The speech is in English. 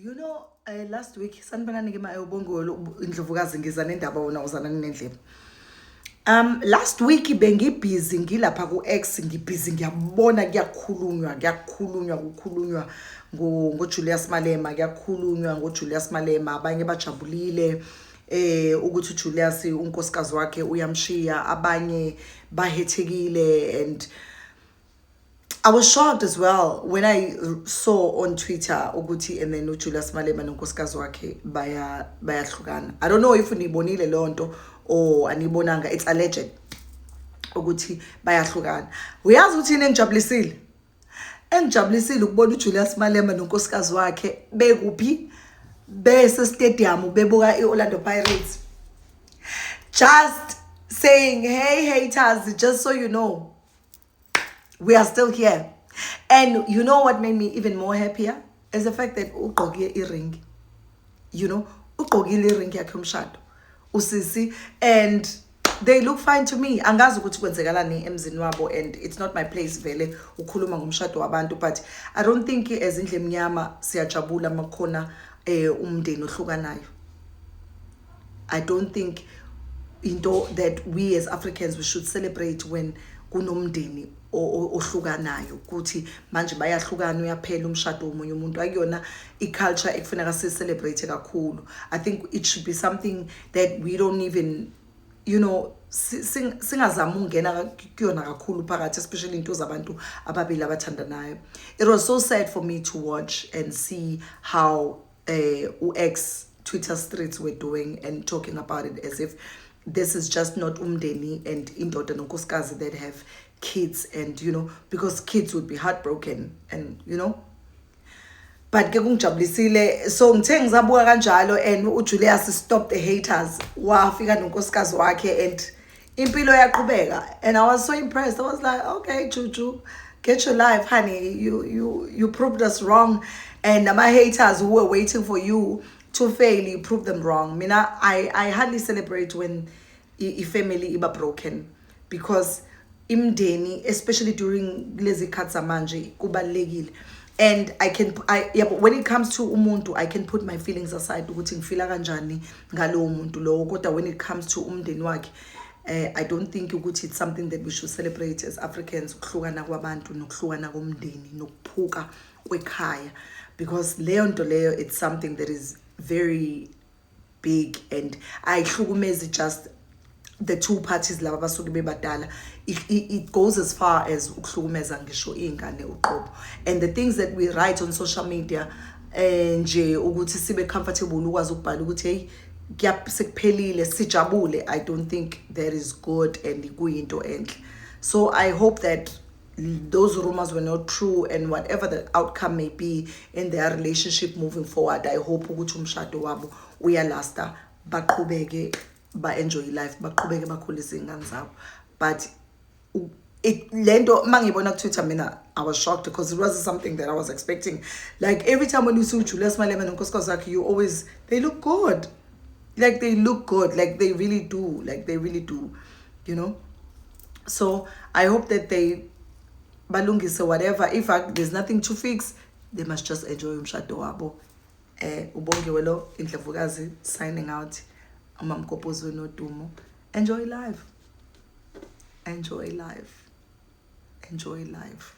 You know, last week sanibonani ke mayobongolo indlovukazi ngiza nendaba wona uzana nendlebe. Last week bengibusy ngilapha ku X ngibusy ngiyabona kukhulunywa ngo Julius Malema kuyakhulunywa ngo Julius Malema abanye bajabulile ukuthi Julius unkosikazi wakhe uyamshiya abanye bahethekile and I was shocked as well when I saw on Twitter ukuthi and then Julius Malema nonkosikazi wakhe bayahlukana. I don't know if unibonile lonto or anibonanga, it's alleged ukuthi bayahlukana. Uyazi ukuthi engijabulisile ukubona uJulius Malema nonkosikazi wakhe bekuphi bese stadium bebuka iOrlando Pirates, just saying, hey haters, just so you know, we are still here. And you know what made me even more happier is the fact that ugqokile iring, you know, ugqokile iring yakhe umshado usisi, and they look fine to me. Angazi ukuthi kwenzekalani emzini wabo, and it's not my place vele ukhuluma ngomshado wabantu, but I don't think as indle emnyama siyajabula makhona umndeni ohlukanayo. I don't think into that we as Africans we should celebrate when kunomndeni ohlukanayo ukuthi manje bayahlukana uyaphela umshado womunye umuntu. Akuyona iculture ekufanele si-celebrate kakhulu. I think it should be something that we don't even, you know, singazama ungena kuyona kakhulu phakathi, especially into zabantu ababili abathandanayo. It was so sad for me to watch and see how ex Twitter streets were doing and talking about it as if this is just not umndeni and indoda nonkosikazi that have kids, and you know, because kids would be heartbroken, and you know, but ke kungijabulisile. So ngithe ngizabuka kanjalo and uJulius stopped the haters, wafika nonkosikazi wakhe and impilo yaqhubeka, and I was so impressed. I was like, okay Juju, get your life honey, you proved us wrong, and my haters who were waiting for you to fail, you proved them wrong. Mina, I hardly celebrate when family iba broken, because imdeni, especially during lezi khathi zamanje, kubalekile. And yeah, but when it comes to umuntu, I can put my feelings aside ukuthi ngifila kanjani ngalo umuntu lo, kodwa when it comes to umndeni wakhe, I don't think ukuthi it's something that we should celebrate as Africans, ukuhlukana kwabantu nokuhlukana komndeni nokuphuka kwekhaya, because leyo nto leyo, it's something that is very big, and ayihlukumezi just the two parties laba basuke bebadala. It goes as far as ukuhlukumeza ngisho ingane uqobo, and the things that we write on social media nje ukuthi sibe comfortable ukwazi ukubhala ukuthi hey sekuphelile sijabule, I don't think that is good and kuyinto enhle. So I hope that those rumors were not true, and whatever the outcome may be in their relationship moving forward, I hope ukuthi umshado wabo uyalasta, baqhubeke enjoy life, baqhubeke bakhulise ingane zabo. But lento mangibona ku Twitter, mina I was shocked because it wasn't something that I was expecting. Like every time when you see Julius Malema and nonkosikazi wakhe, you always, they look good, like they look good, like they really do, you know. So I hope that they balungise whatever. If there's nothing to fix, they must just enjoy umshado wabo. Ubongiwelo Indlovukazi signing out. Amamkopozi nodumo. Enjoy life. Enjoy life. Enjoy life.